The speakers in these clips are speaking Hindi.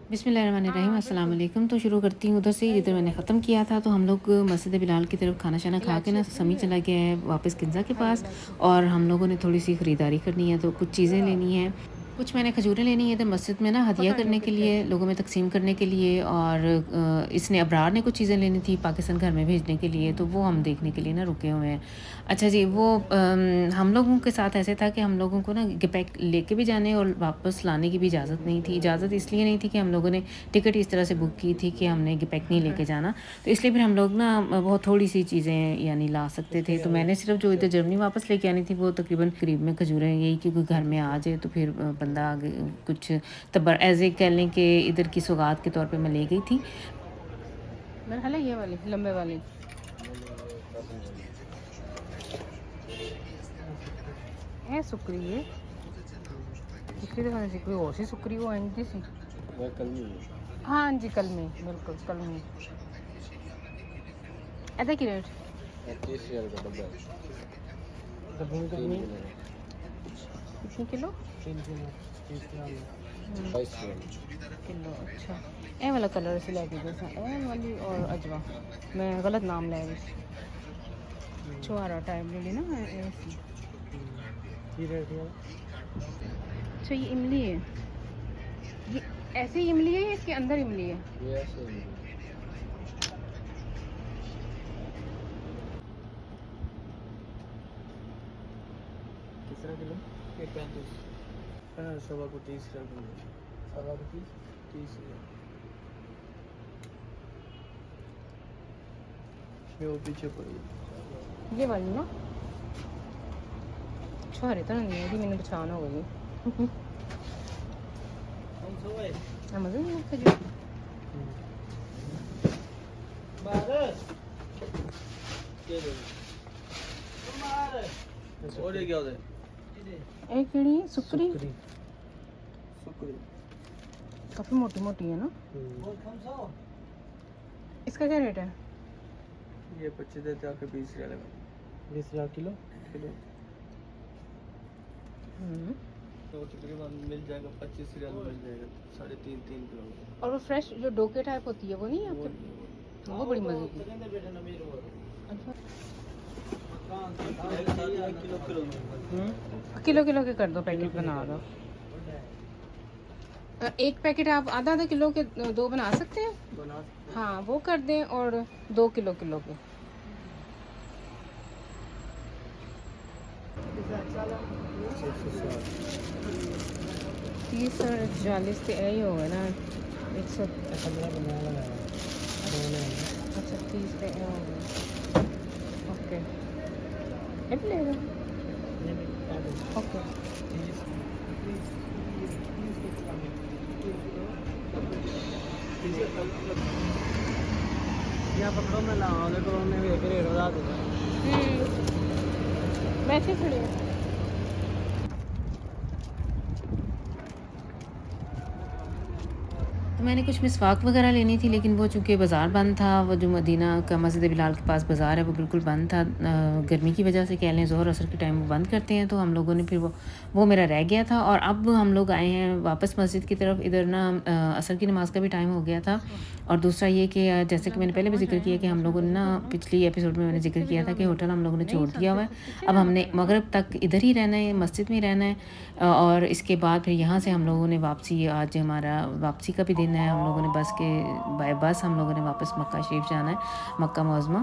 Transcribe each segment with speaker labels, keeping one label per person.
Speaker 1: बिस्मिल्लाहिर्रहमानिर्रहीम अस्सलाम वालेकुम। तो शुरू करती हूँ उधर से जिधर मैंने ख़त्म किया था। तो हम लोग मस्जिद बिलाल की तरफ खाना शाना खा के ना समी चला गया है वापस किंज़ा के पास, और हम लोगों ने थोड़ी सी ख़रीदारी करनी है, तो कुछ चीज़ें लेनी है। कुछ मैंने खजूरें लेनी है इधर मस्जिद में ना हदिया करने के लिए, लोगों में तकसीम करने के लिए, और इसने अबरार ने कुछ चीज़ें लेनी थी पाकिस्तान घर में भेजने के लिए, तो वो हम देखने के लिए ना रुके हुए हैं। अच्छा जी, वो हम लोगों के साथ ऐसे था कि हम लोगों को ना पैक लेके भी जाने और वापस लाने की भी इजाज़त नहीं थी। इजाज़त इसलिए नहीं थी कि हम लोगों ने टिकट इस तरह से बुक की थी कि हमने पैक नहीं लेके जाना, तो इसलिए फिर हम लोग ना बहुत थोड़ी-सी चीज़ें यानी ला सकते थे। तो मैंने सिर्फ़ जो इधर जर्मनी वापस लेके आनी थी वो तकरीबन करीब में खजूरें यही कि कोई घर में आ जाए तो फिर बंदा आगे कुछ तबर ऐज़ ए कह लें कि इधर की सौगात के तौर पे मैं ले गई थी।
Speaker 2: मेरा ख्याल है ये वाली लंबे वाली है सुकरी है। पिछली दफ़ा ऐसी कोई और सी सुकरी वो आएंगी सी।
Speaker 3: वह कल नहीं है।
Speaker 2: हाँ जी, कल में बिल्कुल कल में। ऐसा की रेट
Speaker 3: 30,000 का डब्बा है।
Speaker 2: डब्बे में कितनी कितनी किलो?
Speaker 3: 22,000
Speaker 2: किलो। अच्छा, ए वाला कलर से लेके जैसा ए वाली और अजवा मैं गलत नाम ले रही छुआरा टाइप ले ली ना ऐसी। अच्छा, ये इमली है, ये ऐसे ही इमली है या इसके अंदर इमली है?
Speaker 3: ये ऐसे ही है।
Speaker 4: कितना किलो?
Speaker 3: ये 35
Speaker 4: सवा को 30 रुपये।
Speaker 3: सवा को 30
Speaker 4: 30 ये वो पीछे पड़ी।
Speaker 2: ये वाली ना छुआरे तो नहीं है, मैंने पहचान हो गई। मज़े नहीं आता जो
Speaker 4: और ये क्या होता है?
Speaker 2: एक केड़ी सुकरी
Speaker 4: सुकरी।
Speaker 2: काफ़ी मोटी मोटी है ना। इसका क्या रेट है?
Speaker 4: ये 25 देते आके 20 रियाल लगा।
Speaker 3: 20,000 किलो।
Speaker 4: तो तकरीबन मिल जाएगा 25 रियाल मिल जाएगा 3.5 किलो।
Speaker 2: और वो फ्रेश जो डोके टाइप होती है वो नहीं है आपके? वो बड़ी मज़े की। अच्छा, किलो किलो के कर दो, पैकेट बना दो। एक पैकेट आप आधा आधा किलो के दो बना सकते हैं?
Speaker 4: बना
Speaker 2: हाँ, वो कर दें, और 2 किलो किलो के। तीस और 40 तो यही होगा ना, 100। अच्छा, 30 पे होगा। ओके, ये भी लेगा। ओके,
Speaker 4: यहाँ पकड़ो मैं लाऊंगा तो उन्हें भी एक रेट बता दूंगा।
Speaker 2: मैं ऐसे खड़ी हूँ।
Speaker 1: तो मैंने कुछ मिसवाक वगैरह लेनी थी, लेकिन वो चूँकि बाज़ार बंद था, वो जो मदीना का मस्जिद बिलाल के पास बाज़ार है वो बिल्कुल बंद था। गर्मी की वजह से कह लें, ज़ोहर असर के टाइम वो बंद करते हैं, तो हम लोगों ने फिर वो मेरा रह गया था। और अब हम लोग आए हैं वापस मस्जिद की तरफ। इधर ना असर की नमाज़ का भी टाइम हो गया था। और दूसरा ये कि जैसे कि मैंने पहले भी जिक्र किया कि हम लोगों ने ना पिछली एपिसोड में मैंने जिक्र किया था कि होटल हम लोगों ने छोड़ दिया हुआ है। अब हमने मगरिब तक इधर ही रहना है, मस्जिद में ही रहना है। और इसके बाद फिर यहाँ से हम लोगों ने वापसी, आज हमारा वापसी का भी दिन है, हम लोगों ने बस के बाय बस हम लोगों ने वापस मक्का शरीफ जाना है, मक्का मुअज़्ज़मा।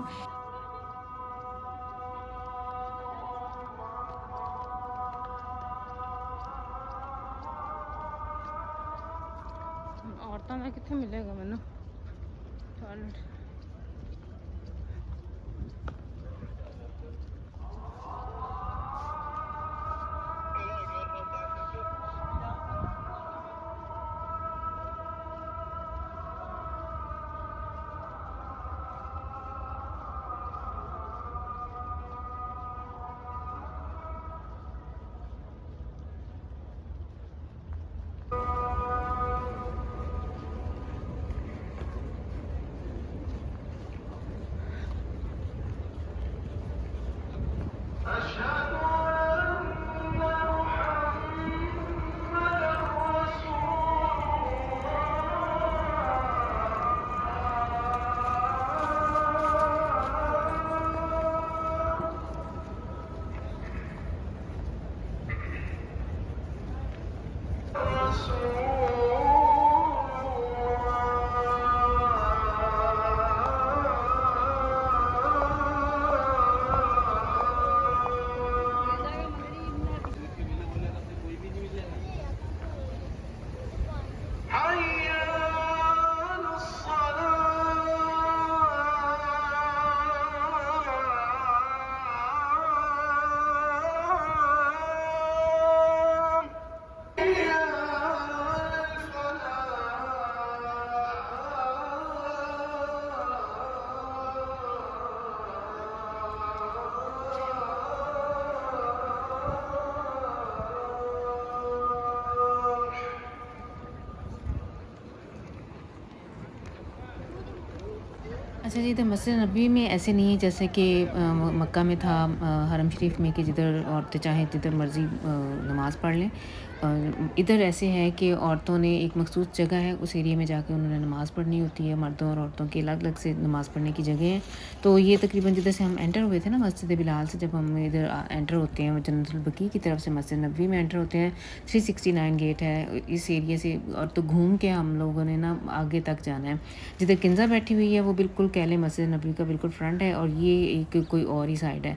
Speaker 2: औरतों में कितने मिलेगा मैंने टॉयलेट।
Speaker 1: अच्छा जी, इधर मस्जिद नबवी में ऐसे नहीं है जैसे कि मक्का में था, हरम शरीफ में, कि जिधर औरतें चाहें जिधर मर्ज़ी नमाज़ पढ़ लें। इधर ऐसे है कि औरतों ने एक मखसूस जगह है, उस एरिया में जाके उन्होंने नमाज़ पढ़नी होती है। मर्दों और औरतों की अलग-अलग से नमाज़ पढ़ने की जगह है। तो ये तकरीबन जिधर से हम एंटर हुए थे ना मस्जिद बिलाल से, जब हम इधर एंटर होते हैं जन्नतुल बकी की तरफ से मस्जिद नबवी में एंटर होते हैं, 369 गेट है इस एरिया से, और तो घूम के हम लोगों ने ना आगे तक जाना है। जिधर किंज़ा बैठी हुई है वो बिल्कुल कह लें मस्जिद नबवी का बिल्कुल फ्रंट है, और ये एक कोई और ही साइड है।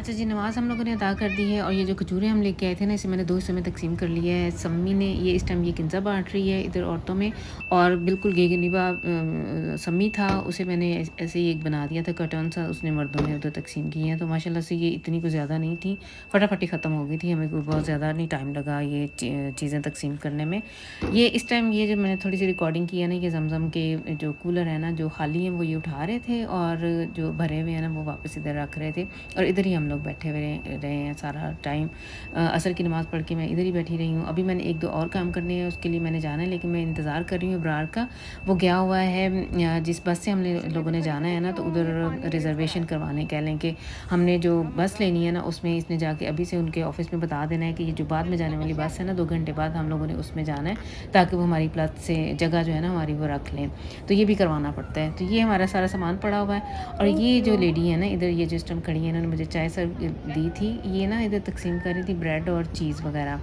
Speaker 1: अच्छा जी, नमाज़ हम लोगों ने अदा कर दी है, और ये जो खजूरें हम लेके आए थे ना, इसे मैंने 2 हिस्सों में तकसीम कर लिया है। सम्मी ने ये इस टाइम ये किंज़ा बाँट रही है इधर औरतों में, और बिल्कुल गेगनिबा सम्मी था, उसे मैंने ऐसे ही एक बना दिया था कर्टन सा, उसने मर्दों में उधर तकसीम किए हैं। तो माशाल्लाह से ये इतनी कुछ ज़्यादा नहीं थी, फटाफट ही ख़त्म हो गई थी, हमें कोई बहुत ज़्यादा नहीं टाइम लगा ये चीज़ें तकसीम करने में। ये इस टाइम ये जो मैंने थोड़ी सी रिकॉर्डिंग की है ना, ये ज़मज़म के जो कूलर है ना, जो खाली हैं वो ये उठा रहे थे, और जो भरे हुए हैं ना वो वापस इधर रख रहे थे, और इधर ही हम लोग बैठे हुए रहे हैं सारा टाइम। असर की नमाज़ पढ़ के मैं इधर ही बैठी रही हूँ। अभी मैंने 1-2 और काम करने हैं, उसके लिए मैंने जाना है, लेकिन मैं इंतज़ार कर रही हूँ इब्रार का। वो गया हुआ है जिस बस से हमने लोगों ने जाना है ना, तो उधर रिज़र्वेशन करवाने, कह लें कि हमने जो बस लेनी है ना, उसमें इसने जाके अभी से उनके ऑफ़िस में बता देना है कि ये जो बाद में जाने वाली बस है ना, 2 घंटे बाद हम लोगों ने उसमें जाना है, ताकि वो हमारी प्लस से जगह जो है ना हमारी वो रख लें। तो ये भी करवाना पड़ता है। तो ये हमारा सारा सामान पड़ा हुआ है, और ये जो लेडी है ना इधर, ये जिस टाइम खड़ी है, इन्होंने मुझे चाय सर्व दी थी। ये ना इधर तकसीम कर रही थी ब्रेड और चीज़ वगैरह।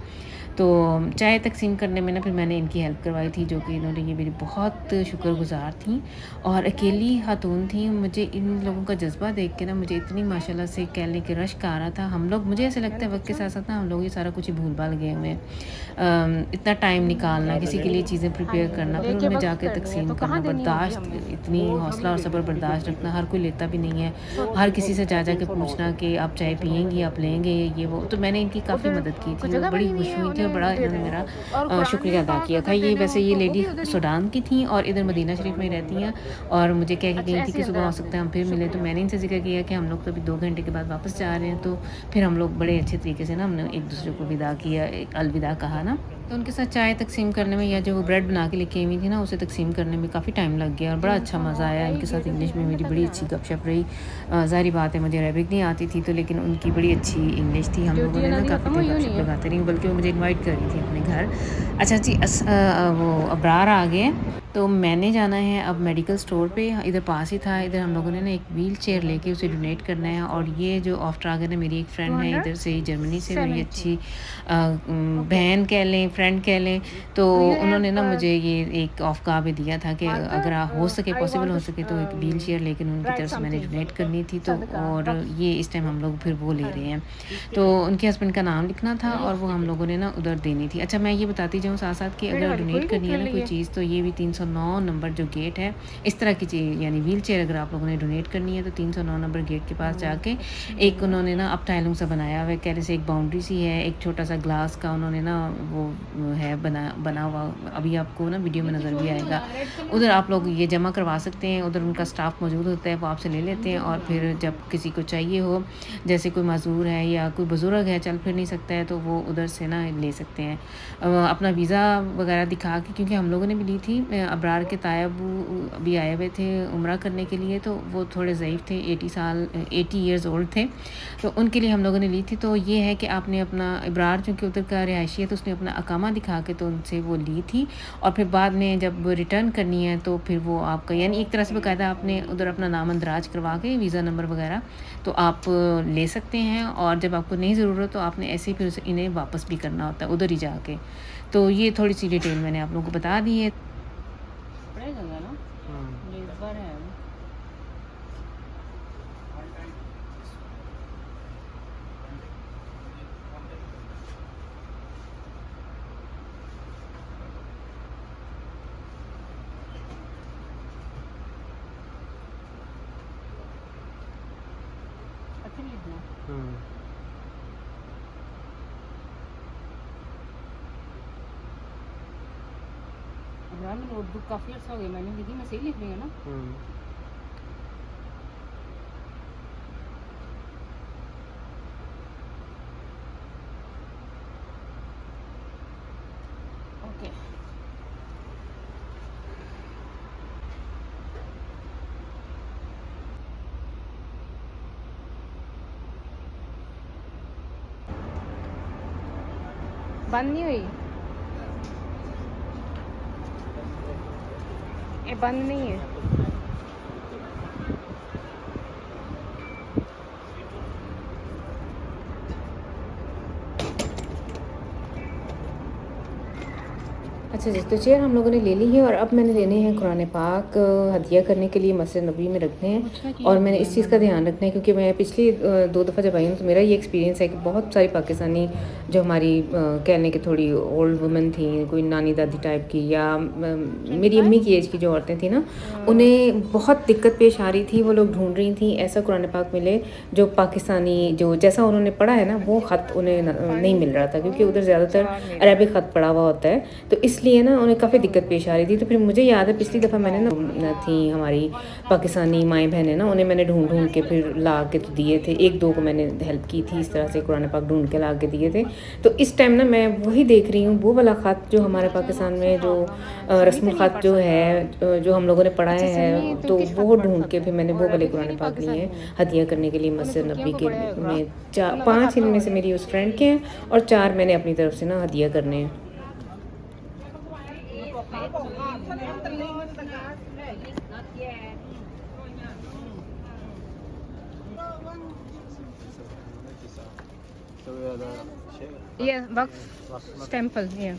Speaker 1: तो चाय तकसीम करने में ना फिर मैंने इनकी हेल्प करवाई थी, जो कि इन्होंने, ये मेरी बहुत शुक्रगुज़ार थी, और अकेली खातून थी। मुझे इन लोगों का जज्बा देख के ना मुझे इतनी माशाल्लाह से कह लें कि रश्क आ रहा था। हम लोग, मुझे ऐसा लगता है वक्त के साथ साथ ना हम लोग ये सारा कुछ ही भूल भाल गए हुए हैं। इतना टाइम निकालना, किसी के लिए चीज़ें प्रिपेयर करना, फिर उनमें जाकर तकसीम करना, बर्दाश्त, इतनी हौसला और सब्र बर्दाश्त रखना, हर कोई लेता भी नहीं है। हर किसी से जा के पूछना कि आप चाय पियेंगी, आप लेंगे, ये वो। तो मैंने इनकी काफ़ी मदद की थी, वो बड़ी खुश हुई थी, और बड़ा इन्होंने मेरा शुक्रिया अदा किया था। ये वैसे ये लेडी सूडान की थी, और इधर मदीना शरीफ में रहती हैं, और मुझे कह के गई थी कि सुबह हो सकता है हम फिर मिले। तो मैंने इनसे जिक्र किया कि हम लोग तो अभी 2 घंटे के बाद वापस जा रहे हैं। तो फिर हम लोग बड़े अच्छे तरीके से ना हमने एक दूसरे को विदा किया, अलविदा कहा ना। तो उनके साथ चाय तकसीम करने में, या जो वो ब्रेड बना के लेके आई हुई थी ना, उसे तकसीम करने में काफ़ी टाइम लग गया, और बड़ा अच्छा मज़ा आया। इनके साथ इंग्लिश में मेरी बड़ी अच्छी गपशप रही। ज़ाहिर बात है मुझे अरबिक नहीं आती थी, तो लेकिन उनकी बड़ी अच्छी इंग्लिश थी। हम लोगों ने ना काफ़ी देर गपशप लगाते रही, बल्कि वो मुझे इन्वाइट कर रही थी अपने घर। अच्छा जी, वो अबरार आ गए, तो मैंने जाना है अब मेडिकल स्टोर पे, इधर पास ही था। इधर हम लोगों ने ना एक व्हील चेयर लेके उसे डोनेट करना है, और ये जो आफ्टर आ गए ना, मेरी एक फ्रेंड है इधर से, जर्मनी से, बड़ी अच्छी बहन कह लें, फ्रेंड कह लें। तो उन्होंने ना मुझे ये एक ऑफ भी दिया था कि अगर हो सके, पॉसिबल हो सके, तो एक व्हील चेयर लेकिन उनकी तरफ से मैंने डोनेट करनी थी। तो और ये इस टाइम हम लोग फिर वो ले रहे हैं, तो उनके हस्बैंड का नाम लिखना था, और वो हम लोगों ने ना उधर देनी थी। अच्छा, मैं ये बताती जाऊँ साथ साथ कि अगर डोनेट करनी है ना कोई चीज़, तो ये भी 309 नंबर जो गेट है, इस तरह की चीज़, यानी व्हील चेयर अगर आप लोगों ने डोनेट करनी है, तो 309 नंबर गेट के पास जाके एक उन्होंने ना अब टाइलों सा बनाया हुआ है, कह रहे से एक बाउंड्री सी है, एक छोटा सा ग्लास का उन्होंने ना वो है बना हुआ। अभी आपको ना वीडियो में नज़र भी आएगा। उधर आप लोग ये जमा करवा सकते हैं, उधर उनका स्टाफ मौजूद होता है, वो आपसे ले लेते हैं, और फिर जब किसी को चाहिए हो, जैसे कोई माजूर है या कोई बुज़ुर्ग है, चल फिर नहीं सकता है, तो वो उधर से ना ले सकते हैं। अपना वीज़ा वगैरह दिखा के, क्योंकि हम लोगों ने भी ली थी, अबरार के तायब अभी आए हुए थे उम्रा करने के लिए, तो वो थोड़े ज़ईफ़ थे, 80 ईयर्स ओल्ड थे, तो उनके लिए हम लोगों ने ली थी। तो ये है कि आपने अपना इब्रार चूँकि उधर का रिहायशी है तो उसने अपना अकामा दिखा के तो उनसे वो ली थी, और फिर बाद में जब रिटर्न करनी है तो फिर वो आपका यानी एक तरह से बाकायदा आपने उधर अपना नाम अंदराज करवा के वीज़ा नंबर वगैरह तो आप ले सकते हैं, और जब आपको नहीं ज़रूरत तो आपने ऐसे ही फिर इन्हें वापस भी करना होता है उधर ही जाके। तो ये थोड़ी सी डिटेल मैंने आप लोगों को बता दी है।
Speaker 2: पड़ेगा ना ये इस बार है अच्छा लिखना। इब्रार में नोटबुक काफ़ी अर्सा हो गया मैंने लिखी, मैं सही लिख रही हूँ ना? ओके बंद नहीं हुई, ये बंद नहीं है।
Speaker 1: अच्छा जी, तो चेयर हम लोगों ने ले ली है और अब मैंने लेने हैं कुरान पाक हदिया करने के लिए मस्जिद नबी में रखने हैं। और मैंने इस चीज़ का ध्यान रखना है क्योंकि मैं पिछली 2 दफ़ा जब आई हूँ तो मेरा ये एक्सपीरियंस है कि बहुत सारी पाकिस्तानी जो हमारी कहने की थोड़ी ओल्ड वुमेन थी, कोई नानी दादी टाइप की या मेरी अम्मी की एज की जो औरतें थी ना, उन्हें बहुत दिक्कत पेश आ रही थी। वो लोग ढूंढ रही थी ऐसा कुरान पाक मिले जो पाकिस्तानी जो जैसा उन्होंने पढ़ा है ना वो ख़त उन्हें नहीं मिल रहा था, क्योंकि उधर ज़्यादातर अरबिक ख़त पढ़ा हुआ होता है, तो इसलिए ना उन्हें काफ़ी दिक्कत पेश आ रही थी। तो फिर मुझे याद है पिछली दफ़ा मैंने ना थी हमारी पाकिस्तानी माएँ बहनें ना, उन्हें मैंने ढूंढ ढूंढ के फिर ला के तो दिए थे, 1-2 को मैंने हेल्प की थी इस तरह से कुरान पाक ढूंढ के ला के दिए थे। तो इस टाइम ना मैं वही देख रही हूँ, वो वाला ख़त जो हमारे पाकिस्तान में जो रस्म ख़त जो है जो हम लोगों ने पढ़ाया है, तो वो ढूंढ के फिर मैंने वो वाले कुरान पाक लिए हैं हदिया करने के लिए मस्जिद नबी के में। 5 इनमें से मेरी उस फ्रेंड के हैं और 4 मैंने अपनी तरफ से ना हदिया करने हैं।
Speaker 2: Yeah, Waqf temple, yeah.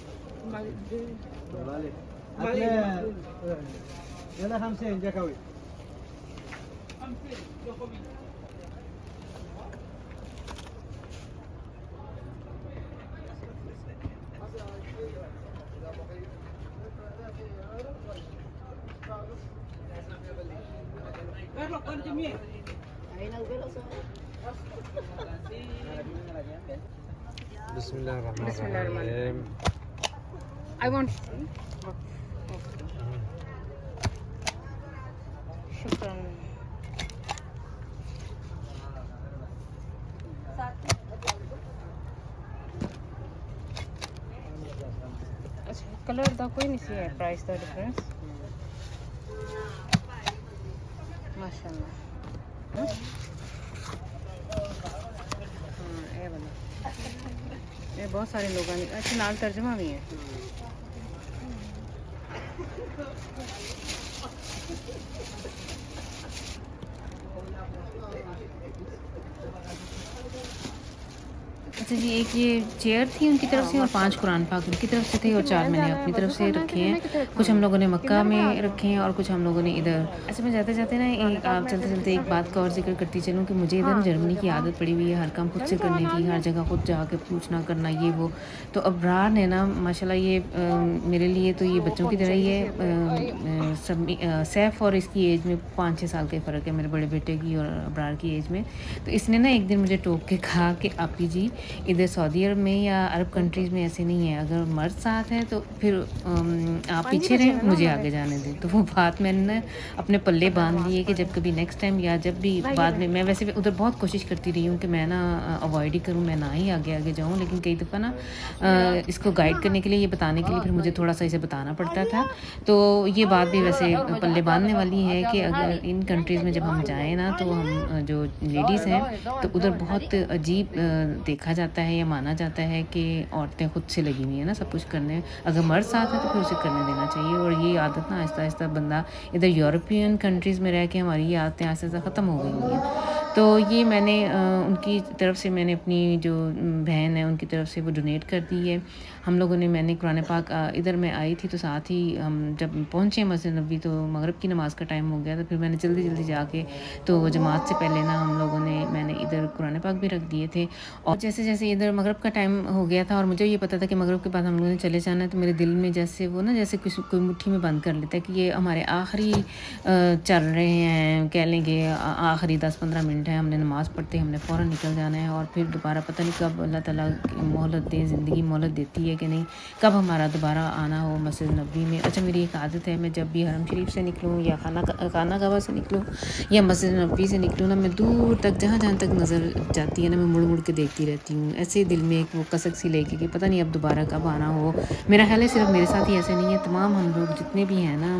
Speaker 3: Bismillahirrahmanirrahim.
Speaker 2: I want. शुक्रान। अच्छा कलर का कोई नहीं सी है, प्राइस का डिफरेंस माशाल्लाह। ये वाला ये बहुत सारे लोग आने, अच्छा नाल तर्जमा भी है।
Speaker 1: अच्छा जी, एक ये चेयर थी उनकी तरफ से और 5 कुरान पाक उनकी तरफ से थे और 4 मैंने अपनी तरफ से रखे हैं। कुछ हम लोगों ने मक्का में रखे हैं और कुछ हम लोगों ने इधर। अच्छा मैं जाते जाते ना एक आप चलते चलते एक बात का और जिक्र करती चलूँ कि मुझे इधर जर्मनी की आदत पड़ी हुई है हर काम खुद से करने की, हर जगह खुद जाके पूछना करना ये वो। तो अबरार ने ना माशाल्लाह ये मेरे लिए तो ये बच्चों की तरह ही है। सैफ और इसकी एज में 5-6 साल का फ़र्क है, मेरे बड़े बेटे की और अबरार की एज में। तो इसने ना एक दिन मुझे टोक के कहा कि आपी जी इधर सऊदी अरब में या अरब कंट्रीज़ में ऐसे नहीं है, अगर मर्द साथ है तो फिर आप पीछे रहें, मुझे आगे जाने दें। तो वो बात मैंने अपने पल्ले बांध ली है कि जब कभी नेक्स्ट टाइम या जब भी बाद में, मैं वैसे भी उधर बहुत कोशिश करती रही हूँ कि मैं ना अवॉइड ही करूँ, मैं ना ही आगे आगे जाऊँ, लेकिन कई दफ़ा ना इसको गाइड करने के लिए, ये बताने के लिए फिर मुझे थोड़ा सा इसे बताना पड़ता था। तो ये बात भी वैसे पल्ले बांधने वाली है कि अगर इन कंट्रीज़ में जब हम जाएँ ना तो हम जो लेडीज़ हैं तो उधर बहुत अजीब देखा जाता है या माना जाता है कि औरतें खुद से लगी हुई हैं ना सब कुछ करने, अगर मर्द साथ है तो फिर उसे करने देना चाहिए। और ये आदत ना आहिस्ता आहिस्ता बंदा इधर यूरोपियन कंट्रीज़ में रह के हमारी ये आदतें आहिस्ता आहिस्ता ख़त्म हो गई हुई हैं। तो ये मैंने उनकी तरफ से, मैंने अपनी जो बहन है उनकी तरफ से वो डोनेट कर दी है। हम लोगों ने, मैंने कुरान पाक इधर मैं आई थी तो साथ ही हम जब पहुँचे मस्जिद नबवी तो मगरिब की नमाज़ का टाइम हो गया, तो फिर मैंने जल्दी जल्दी जाके तो जमात से पहले ना हम लोगों ने, मैंने इधर कुरान पाक भी रख दिए थे। और जैसे जैसे इधर मगरिब का टाइम हो गया था और मुझे ये पता था कि मगरिब के बाद हम लोगों ने चले जाना है, तो मेरे दिल में जैसे वो ना जैसे किसी कोई मुट्ठी में बंद कर लेता है कि ये हमारे आखिरी चल रहे हैं, कह लेंगे आखिरी 10-15 मिनट है, हमने नमाज़ पढ़ते हमने फ़ौरन निकल जाना है और फिर दोबारा पता नहीं कब अल्लाह ताला मोहलत दे, ज़िंदगी मोहलत देती है कि नहीं, कब हमारा दोबारा आना हो मस्जिद नबवी में। अच्छा, मेरी एक आदत है, मैं जब भी हरम शरीफ से निकलूँ या खाना काबा से निकलूँ या मस्जिद नबवी से निकलूँ ना, मैं दूर तक जहाँ जहाँ तक नज़र जाती है ना, मैं मुड़ मुड़ के देखती रहती हूँ, ऐसे दिल में एक वो कसक सी लेके कि पता नहीं अब दोबारा कब आना हो। मेरा ख्याल है सिर्फ मेरे साथ ही ऐसे नहीं है, तमाम हम लोग जितने भी हैं ना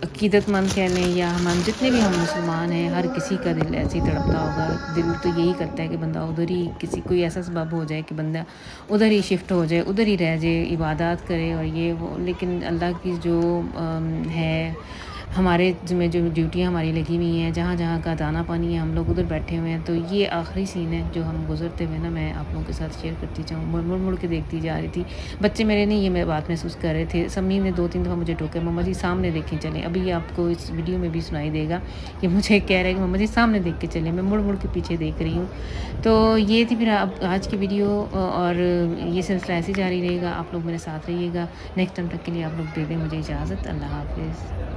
Speaker 1: अक़ीदतमंद कह लें या हम जितने भी हम मुसलमान हैं, हर किसी का दिल ऐसे ही तड़पता होगा। दिल तो यही करता है कि बंदा उधर ही, किसी कोई ऐसा सबब हो जाए कि बंदा उधर ही शिफ्ट हो जाए, उधर ही रह जाए, इबादत करे और ये वो। लेकिन अल्लाह की जो है हमारे ज़िम्मे जो ड्यूटियाँ हमारी लगी हुई हैं, जहाँ जहाँ का दाना पानी है हम लोग उधर बैठे हुए हैं। तो ये आखिरी सीन है जो हम गुज़रते हुए ना मैं आप लोगों के साथ शेयर करती जाऊँ। मुड़ मुड़ के देखती जा रही थी। बच्चे मेरे ने ये बात महसूस कर रहे थे। समी ने 2-3 दफ़ा मुझे टोका, मम्मा जी सामने देखें चलें। अभी ये आपको इस वीडियो में भी सुनाई देगा कि मुझे कह रहा है कि मम्मा जी सामने देख के चलें। मैं मुड़ मुड़ के पीछे देख रही हूँ। तो ये थी फिर अब आज की वीडियो और ये सिलसिला ऐसे जारी रहेगा। आप लोग मेरे साथ रहिएगा। नेक्स्ट टाइम तक के लिए आप लोग दे दें मुझे इजाज़त। अल्लाह हाफ़िज़।